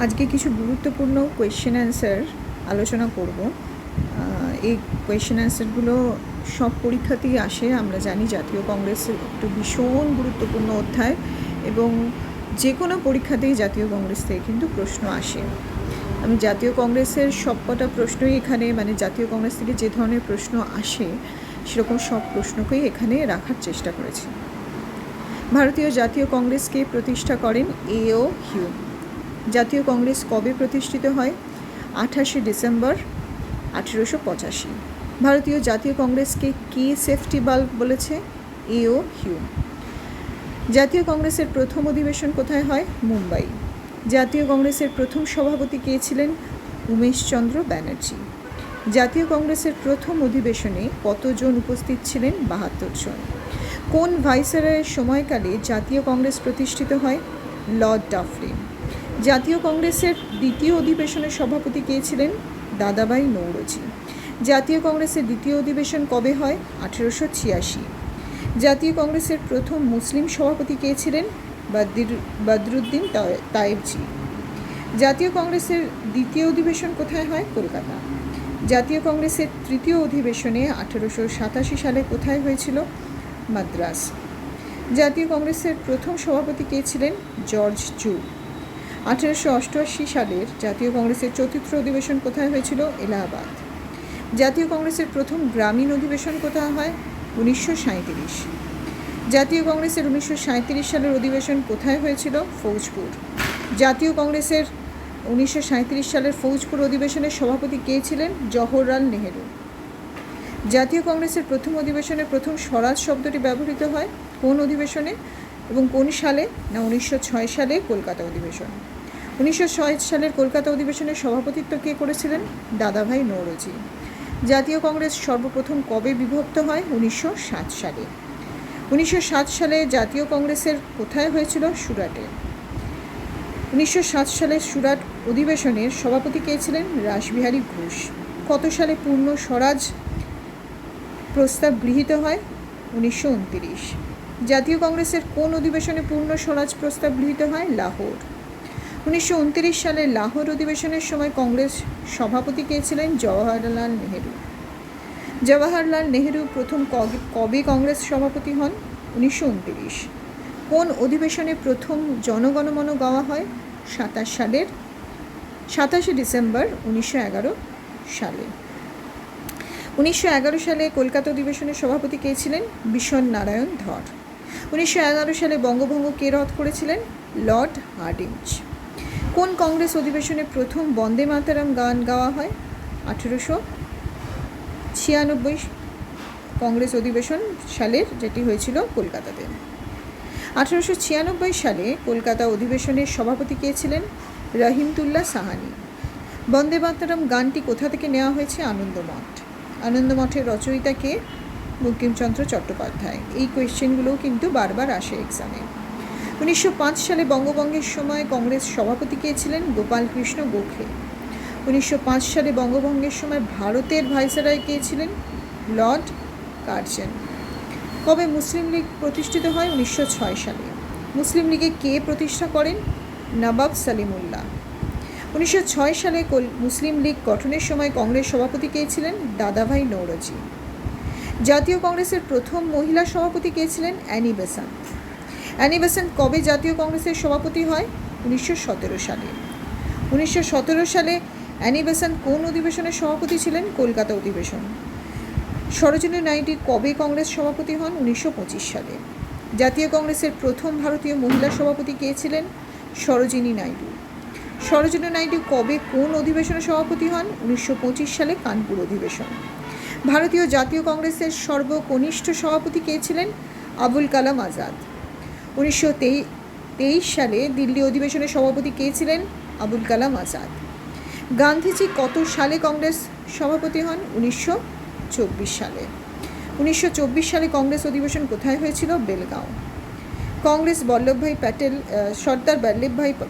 আজকে কিছু গুরুত্বপূর্ণ কোয়েশ্চেন অ্যান্সার আলোচনা করব। এই কোয়েশ্চেন অ্যান্সারগুলো সব পরীক্ষাতেই আসে। আমরা জানি জাতীয় কংগ্রেসের একটু ভীষণ গুরুত্বপূর্ণ অধ্যায় এবং যে কোনো পরীক্ষাতেই জাতীয় কংগ্রেস থেকে কিন্তু প্রশ্ন আসে। আমি জাতীয় কংগ্রেসের সবকটা প্রশ্নই এখানে জাতীয় কংগ্রেস থেকে যে ধরনের প্রশ্ন আসে সেরকম সব প্রশ্নকেই এখানে রাখার চেষ্টা করেছি। ভারতীয় জাতীয় কংগ্রেসকে প্রতিষ্ঠা করেন এ.ও. হিউম। জাতীয় কংগ্রেস কবে প্রতিষ্ঠিত হয়? 28শে ডিসেম্বর 1885। ভারতীয় জাতীয় কংগ্রেসকে কে সেফটি বাল্ব বলেছে? এ.ও. হিউম। জাতীয় কংগ্রেসের প্রথম অধিবেশন কোথায় হয়? মুম্বাই। জাতীয় কংগ্রেসের প্রথম সভাপতি কে ছিলেন? উমেশচন্দ্র ব্যানার্জি। জাতীয় কংগ্রেসের প্রথম অধিবেশনে কতজন উপস্থিত ছিলেন? 72 জন। কোন ভাইসরয়ের সময়কালে জাতীয় কংগ্রেস প্রতিষ্ঠিত হয়? Lord Dufferin. জাতীয় কংগ্রেসের দ্বিতীয় অধিবেশনের সভাপতি কে ছিলেন? দাদাভাই নৌরোজি। জাতীয় কংগ্রেসের দ্বিতীয় অধিবেশন কবে হয়? 1886। জাতীয় কংগ্রেসের প্রথম মুসলিম সভাপতি কে ছিলেন? বদরুদ্দিন তায়েবজি। জাতীয় কংগ্রেসের দ্বিতীয় অধিবেশন কোথায় হয়? কলকাতা। জাতীয় কংগ্রেসের তৃতীয় অধিবেশনে 1887 সালে কোথায় হয়েছিল? মাদ্রাস। জাতীয় কংগ্রেসের প্রথম সভাপতি কে ছিলেন? জর্জ জু। 1888 সালের জাতীয় কংগ্রেসের চতুর্থ অধিবেশন কোথায় হয়েছিল? এলাহাবাদ। জাতীয় কংগ্রেসের প্রথম গ্রামীণ অধিবেশন কোথায় হয়? 1937। জাতীয় কংগ্রেসের 1937 সালের অধিবেশন কোথায় হয়েছিল? ফৌজপুর। জাতীয় কংগ্রেসের 1937 সালের ফৌজপুর অধিবেশনের সভাপতি কে ছিলেন? জওহরলাল নেহেরু। জাতীয় কংগ্রেসের প্রথম অধিবেশনে প্রথম স্বরাজ শব্দটি ব্যবহৃত হয় কোন অধিবেশনে এবং কোন সালে? না 1906 সালে কলকাতা অধিবেশন। 1906 সালের কলকাতা অধিবেশনের সভাপতিত্ব কে করেছিলেন? দাদাভাই নৌরোজি। জাতীয় কংগ্রেস সর্বপ্রথম কবে বিভক্ত হয়? 1907 সালে। 1907 সালে জাতীয় কংগ্রেসের কোথায় হয়েছিল? সুরাটে। 1907 সালের সুরাট অধিবেশনের সভাপতি কে ছিলেন? রাসবিহারী ঘোষ। কত সালে পূর্ণ স্বরাজ প্রস্তাব গৃহীত হয়? 1929। জাতীয় কংগ্রেসের কোন অধিবেশনে পূর্ণ স্বরাজ প্রস্তাব গৃহীত হয়? লাহোর। 1929 সালে লাহোর অধিবেশনের সময় কংগ্রেস সভাপতি কে ছিলেন? জওহরলাল নেহেরু। জওহরলাল নেহেরু প্রথম কবে কংগ্রেস সভাপতি হন? 1929। কোন অধিবেশনে প্রথম জনগণমন গাওয়া হয়? 27শে ডিসেম্বর 1911 সালে। 1911 সালে কলকাতা অধিবেশনের সভাপতি কে ছিলেন? বিষণ নারায়ণ ধর। 1911 সালে বঙ্গভঙ্গ কে রদ করেছিলেন? Lord Hardinge. কোন কংগ্রেস অধিবেশনে প্রথম বন্দে মাতরম গান গাওয়া হয়? 1896 কংগ্রেস অধিবেশন সালের, যেটি হয়েছিল কলকাতাতে। 1896 সালে কলকাতা অধিবেশনের সভাপতি কে ছিলেন? রহিমতুল্লাহ সাহানি। বন্দে মাতরম গানটি কোথা থেকে নেওয়া হয়েছে? আনন্দমঠ। আনন্দমঠের রচয়িতা কে? বঙ্কিমচন্দ্র চট্টোপাধ্যায়। এই কোয়েশ্চেনগুলোও কিন্তু বারবার আসে এক্সামে। 1905 সালে বঙ্গভঙ্গের সময় কংগ্রেস সভাপতি কে ছিলেন? গোপালকৃষ্ণ গোখলে। 1905 সালে বঙ্গভঙ্গের সময় ভারতের ভাইসরয় কে ছিলেন? Lord Curzon. কবে মুসলিম লীগ প্রতিষ্ঠিত হয়? 1906 সালে। মুসলিম লীগে কে প্রতিষ্ঠা করেন? নবাব সলিমুল্লাহ। 1906 সালে মুসলিম লীগ গঠনের সময় কংগ্রেস সভাপতি কে ছিলেন? দাদাভাই নৌরোজি। জাতীয় কংগ্রেসের প্রথম মহিলা সভাপতি কে ছিলেন? Annie Besant. অ্যানি বেসান্ট কবে জাতীয় কংগ্রেসের সভাপতি হয়? 1917 সালে। 1917 সালে অ্যানি বেসান্ট কোন অধিবেশনের সভাপতি ছিলেন? কলকাতা অধিবেশন। সরোজিনী নাইডু কবে কংগ্রেস সভাপতি হন? 1925 সালে। জাতীয় কংগ্রেসের প্রথম ভারতীয় মহিলা সভাপতি কে ছিলেন? সরোজিনী নাইডু। সরোজিনী নাইডু কবে কোন অধিবেশনের সভাপতি হন? 1925 সালে কানপুর অধিবেশন। ভারতীয় জাতীয় কংগ্রেসের সর্বকনিষ্ঠ সভাপতি কে ছিলেন? আবুল কালাম আজাদ। 1923 সালে দিল্লি অধিবেশনের সভাপতি কে ছিলেন? আবুল কালাম আজাদ। গান্ধীজি কত সালে কংগ্রেস সভাপতি হন? 1924 সালে। 1924 সালে কংগ্রেস অধিবেশন কোথায় হয়েছিল? বেলগাঁও। কংগ্রেস সর্দার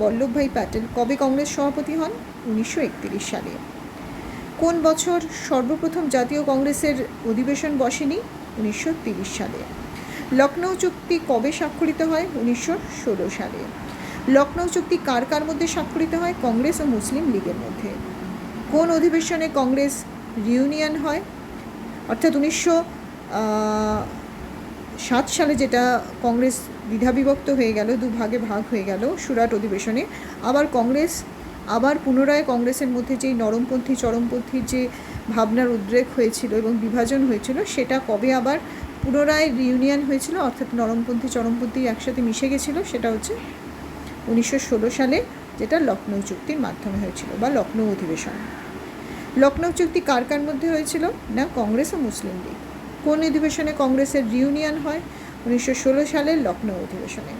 বল্লভভাই প্যাটেল কবে কংগ্রেস সভাপতি হন? 1931 সালে। কোন বছর সর্বপ্রথম জাতীয় কংগ্রেসের অধিবেশন বসেনি? 1930 সালে। লখনৌ চুক্তি কবে স্বাক্ষরিত হয়? 1916 সালে। লখনৌ চুক্তি কার কার মধ্যে স্বাক্ষরিত হয়? কংগ্রেস ও মুসলিম লীগের মধ্যে। কোন অধিবেশনে কংগ্রেস রিউনিয়ন হয়? অর্থাৎ 1907 সালে যেটা কংগ্রেস দ্বিধাবিভক্ত হয়ে গেল, দুভাগে ভাগ হয়ে গেল সুরাট অধিবেশনে, আবার পুনরায় কংগ্রেসের মধ্যে যেই নরমপন্থী চরমপন্থীর যে ভাবনার উদ্রেক হয়েছিল এবং বিভাজন হয়েছিল, সেটা কবে আবার পুনরায় রিউনিয়ন হয়েছিল, অর্থাৎ নরমপন্থী চরমপন্থী একসাথে মিশে গেছিলো, সেটা হচ্ছে 1916 সালে, যেটা লখনৌ চুক্তির মাধ্যমে হয়েছিল বা লখনৌ অধিবেশন। লখনৌ চুক্তি কার কার মধ্যে হয়েছিল? না কংগ্রেস ও মুসলিম লীগ। কোন অধিবেশনে কংগ্রেসের রিউনিয়ন হয়? 1916 সালের লখনৌ অধিবেশনে।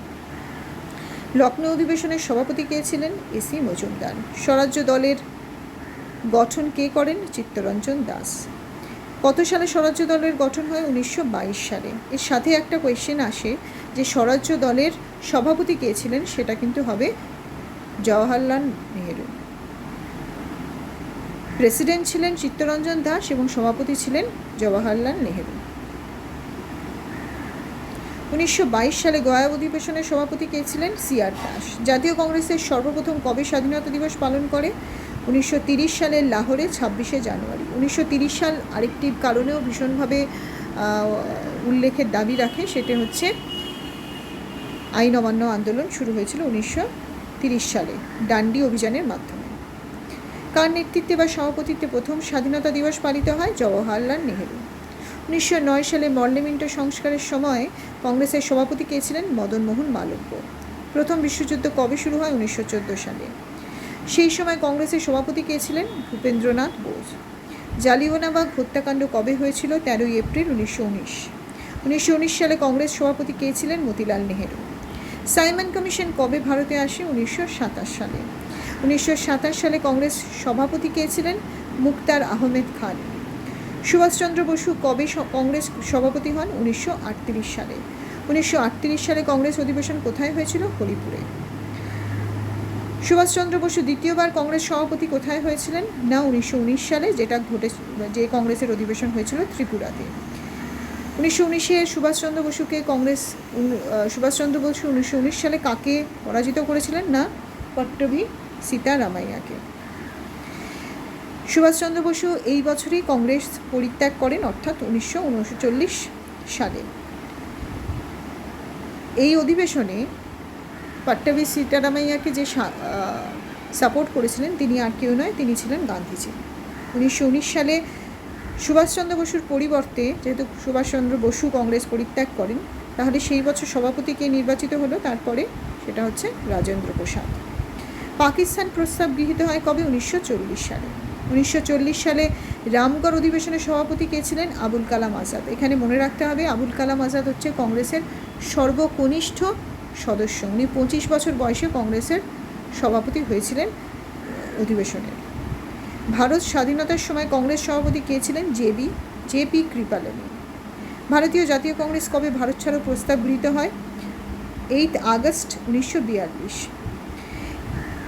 লখনৌ অধিবেশনের সভাপতি কে ছিলেন? এসি মজুমদার। স্বরাজ্য দলের গঠন কে করেন? চিত্তরঞ্জন দাস। কত সালে স্বরাজ্য দলের গঠন হয়? 1922 সালে। এর সাথে একটা কোয়েশ্চেন আসে যে স্বরাজ্য দলের সভাপতি কে ছিলেন, সেটা কিন্তু হবে জওহরলাল নেহেরু। প্রেসিডেন্ট ছিলেন চিত্তরঞ্জন দাস এবং সভাপতি ছিলেন জওহরলাল নেহেরু। 1922 সালে গয়া অধিবেশনের সভাপতি কে ছিলেন? সিআর দাস। জাতীয় কংগ্রেসের সর্বপ্রথম কবে স্বাধীনতা দিবস পালন করে? 1930 সালের লাহোরে 26শে জানুয়ারি। 1930 সাল আরেকটি কারণেও ভীষণভাবে উল্লেখের দাবি রাখে, সেটা হচ্ছে আইন অমান্য আন্দোলন শুরু হয়েছিল 1930 সালে ডান্ডি অভিযানের মাধ্যমে। কার নেতৃত্বে বা সভাপতিত্বে প্রথম স্বাধীনতা দিবস পালিত হয়? জওহরলাল নেহেরু। 1909 সালে মর্লেমেন্টো সংস্কারের সময় কংগ্রেসের সভাপতি কে ছিলেন? মদন মোহন মালব্য। প্রথম বিশ্বযুদ্ধ কবে শুরু হয়? 1914 সালে। সেই সময় কংগ্রেসের সভাপতি কে ছিলেন? ভূপেন্দ্রনাথ বোস। জালিয়ানওয়ালাবাগ হত্যাকাণ্ড কবে হয়েছিল? 13 এপ্রিল 1919। 1919 সালে কংগ্রেস সভাপতি কে ছিলেন? মতিলাল নেহেরু। সাইমন কমিশন কবে ভারতে আসে? 1927 সালে। 1927 সালে কংগ্রেস সভাপতি কে ছিলেন? মুক্তার আহমেদ খান। সুভাষচন্দ্র বসু কবে কংগ্রেস সভাপতি হন? 1938 সালে। 1938 সালে কংগ্রেস অধিবেশন কোথায় হয়েছিল? হরিপুরে। সুভাষচন্দ্র বসু দ্বিতীয়বার কংগ্রেস সভাপতি কোথায় হয়েছিলেন? না 1919 সালে, যে কংগ্রেসের অধিবেশন হয়েছিল ত্রিপুরাতে। 1919-এ সুভাষচন্দ্র বসু 1919 সালে কাকে পরাজিত করেছিলেন? না পট্টভি সীতারামাইয়াকে। সুভাষচন্দ্র বসু এই বছরই কংগ্রেস পরিত্যাগ করেন, অর্থাৎ 1939 সালে। এই অধিবেশনে পট্টভি সীতারামাইয়াকে যে সাপোর্ট করেছিলেন তিনি আর কেউ নয়, তিনি ছিলেন গান্ধীজি। 1919 সালে সুভাষচন্দ্র বসুর পরিবর্তে, যেহেতু সুভাষচন্দ্র বসু কংগ্রেস পরিত্যাগ করেন, তাহলে সেই বছর সভাপতিকে নির্বাচিত হলো, তারপরে সেটা হচ্ছে রাজেন্দ্র প্রসাদ। পাকিস্তান প্রস্তাব গৃহীত হয় কবে? 1940 সালে। 1940 সালে রামগড় অধিবেশনের সভাপতি কে ছিলেন? আবুল কালাম আজাদ। এখানে মনে রাখতে হবে আবুল কালাম আজাদ হচ্ছে কংগ্রেসের সর্বকনিষ্ঠ সদস্য। উনি 25 বছর বয়সে কংগ্রেসের সভাপতি হয়েছিলেন অধিবেশনের। ভারত স্বাধীনতার সময় কংগ্রেস সভাপতি কে ছিলেন? জেপি কৃপালানি। ভারতীয় জাতীয় কংগ্রেস কবে ভারত ছাড়ো প্রস্তাব গৃহীত হয়? 8 আগস্ট 1942।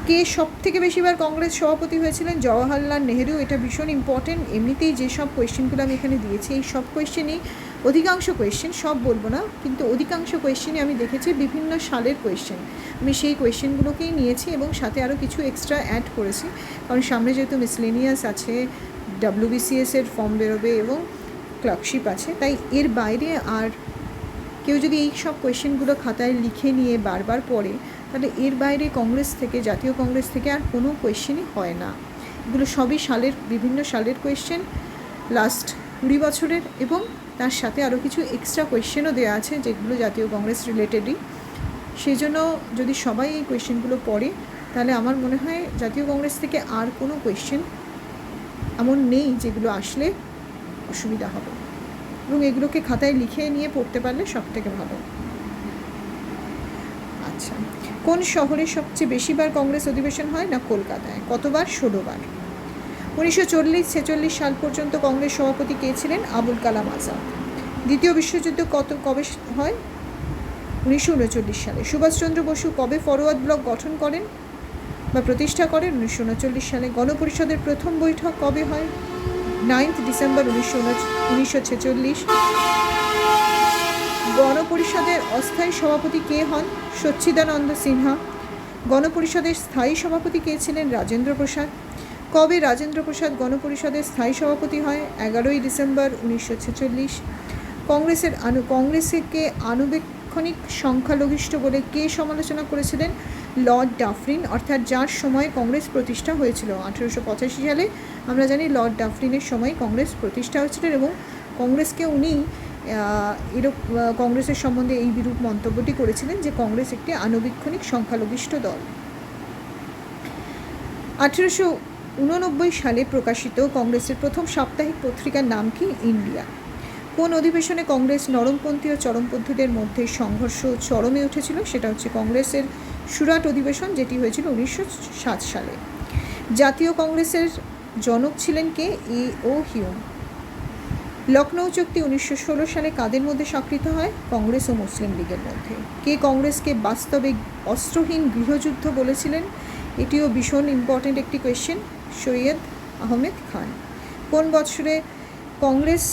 কে সব থেকে বেশিবার কংগ্রেস সভাপতি হয়েছিলেন? জওহরলাল নেহেরু। এটা ভীষণ ইম্পর্টেন্ট। এমনিতেই যেসব কোয়েশ্চেনগুলো আমি এখানে দিয়েছি, এই সব কোয়েশ্চেনই, অধিকাংশ কোয়েশ্চেন, সব বলবো না, কিন্তু অধিকাংশ কোয়েশ্চেনই আমি দেখেছি বিভিন্ন সালের কোয়েশ্চেন। আমি সেই কোয়েশ্চেনগুলোকেই নিয়েছি এবং সাথে আরও কিছু এক্সট্রা অ্যাড করেছি, কারণ সামনে যেহেতু মিসলেনিয়াস আছে, WBCS-এর ফর্ম বেরোবে এবং ক্লার্কশিপ আছে, তাই এর বাইরে আর কেউ যদি এই সব কোয়েশ্চেনগুলো খাতায় লিখে নিয়ে বারবার পড়ে, তাহলে এর বাইরে কংগ্রেস থেকে, জাতীয় কংগ্রেস থেকে আর কোনো কোয়েশ্চেনই হয় না। এগুলো সবই বিভিন্ন সালের কোয়েশ্চেন, লাস্ট 20 বছরের, এবং তার সাথে আরও কিছু এক্সট্রা কোয়েশ্চেনও দেওয়া আছে যেগুলো জাতীয় কংগ্রেস রিলেটেডই। সেই জন্য যদি সবাই এই কোয়েশ্চেনগুলো পড়ে, তাহলে আমার মনে হয় জাতীয় কংগ্রেস থেকে আর কোনো কোয়েশ্চেন এমন নেই যেগুলো আসলে অসুবিধা হবে, এবং এগুলোকে খাতায় লিখে নিয়ে পড়তে পারলে সব থেকে ভালো। আচ্ছা, কোন শহরে সবচেয়ে বেশিবার কংগ্রেস অধিবেশন হয়? না কলকাতায়। কতবার? 16 বার। 1940-46 সাল পর্যন্ত কংগ্রেস সভাপতি কে ছিলেন? আবুল কালাম আজাদ। দ্বিতীয় বিশ্বযুদ্ধ কবে হয়? 1939 সালে। সুভাষচন্দ্র বসু কবে ফরওয়ার্ড ব্লক গঠন করেন বা প্রতিষ্ঠা করেন? 1939 সালে। গণপরিষদের প্রথম বৈঠক কবে হয়? 9 ডিসেম্বর 1946। গণপরিষদের অস্থায়ী সভাপতি কে হন? সচ্চিদানন্দ সিনহা। গণপরিষদের স্থায়ী সভাপতি কে ছিলেন? রাজেন্দ্র প্রসাদ। কবে রাজেন্দ্র প্রসাদ গণপরিষদের স্থায়ী সভাপতি হয়? 11ই ডিসেম্বর 1946। কংগ্রেসকে আনুবেক্ষণিক সংখ্যালঘিষ্ঠ বলে কে সমালোচনা করেছিলেন? লর্ড ডাফরিন, অর্থাৎ যার সময় কংগ্রেস প্রতিষ্ঠা হয়েছিল 1885 সালে। আমরা জানি লর্ড ডাফরিনের সময় কংগ্রেস প্রতিষ্ঠা হয়েছিল এবং কংগ্রেসকে উনি কংগ্রেসের সম্বন্ধে এই বিরূপ মন্তব্যটি করেছিলেন যে কংগ্রেস একটি আনুবীক্ষণিক সংখ্যালঘিষ্ঠ দল। 1889 সালে প্রকাশিত কংগ্রেসের প্রথম সাপ্তাহিক পত্রিকার নাম কি? ইন্ডিয়া। কোন অধিবেশনে কংগ্রেস নরমপন্থী ও চরমপন্থীদের মধ্যে সংঘর্ষ চরমে উঠেছিল? সেটা হচ্ছে কংগ্রেসের সুরাট অধিবেশন, যেটি হয়েছিল 1907 সালে। জাতীয় কংগ্রেসের জনক ছিলেন কে? A.O. হিউম। লখনৌ চুক্তি 1916 সালে কাদের মধ্যে স্বাক্ষরিত হয়? কংগ্রেস ও মুসলিম লীগের মধ্যে। কে কংগ্রেসকে বাস্তবে অস্ত্রহীন গৃহযুদ্ধ বলেছিলেন? এটিও ভীষণ ইম্পর্ট্যান্ট একটি কোয়েশ্চেন। সৈয়দ আহমেদ খান। কোন বছরে কংগ্রেস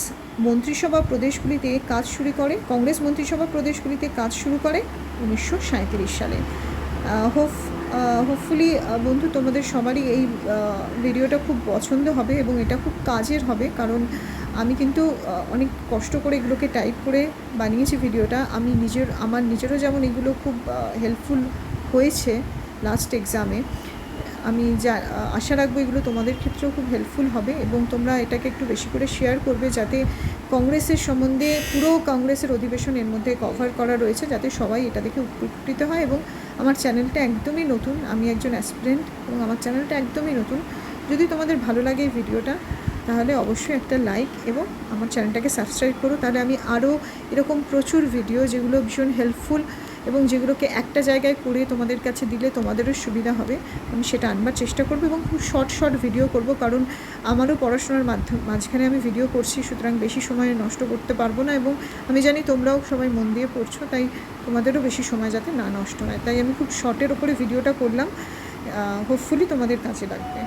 মন্ত্রিসভা প্রদেশগুলিতে কাজ শুরু করে? কংগ্রেস মন্ত্রিসভা প্রদেশগুলিতে কাজ শুরু করে 1937 সালে। হোপফুলি বন্ধু, তোমাদের সবারই এই ভিডিওটা খুব পছন্দ হবে এবং এটা খুব কাজের হবে, কারণ আমি কিন্তু অনেক কষ্ট করে এগুলোকে টাইপ করে বানিয়েছি ভিডিওটা। আমার নিজেরও যেমন এগুলো খুব হেল্পফুল হয়েছে লাস্ট এক্সামে। আমি আশা রাখবো এগুলো তোমাদের ক্ষেত্রেও খুব হেল্পফুল হবে এবং তোমরা এটাকে একটু বেশি করে শেয়ার করবে, যাতে কংগ্রেসের সম্বন্ধে পুরো কংগ্রেসের অধিবেশন এর মধ্যে কভার করা রয়েছে, যাতে সবাই এটা দেখে উপকৃত হয়। এবং আমার চ্যানেলটা একদমই নতুন, আমি একজন অ্যাসপিরেন্ট এবং আমার চ্যানেলটা একদমই নতুন। যদি তোমাদের ভালো লাগে এই ভিডিওটা, তাহলে অবশ্যই একটা লাইক এবং আমার চ্যানেলটাকে সাবস্ক্রাইব করো। তাহলে আমি আরও এরকম প্রচুর ভিডিও, যেগুলো ভীষণ হেল্পফুল এবং যেগুলোকে একটা জায়গায় করে তোমাদের কাছে দিলে তোমাদেরও সুবিধা হবে, আমি সেটা আনবার চেষ্টা করব এবং খুব শর্ট ভিডিও করব, কারণ আমারও পড়াশোনার মাঝখানে আমি ভিডিও করছি, সুতরাং বেশি সময় নষ্ট করতে পারবো না এবং আমি জানি তোমরাও সবাই মন দিয়ে পড়ছো, তাই তোমাদেরও বেশি সময় যাতে না নষ্ট হয়, তাই আমি খুব শর্টের ওপরে ভিডিওটা করলাম। হোপফুলি তোমাদের কাছে লাগবে।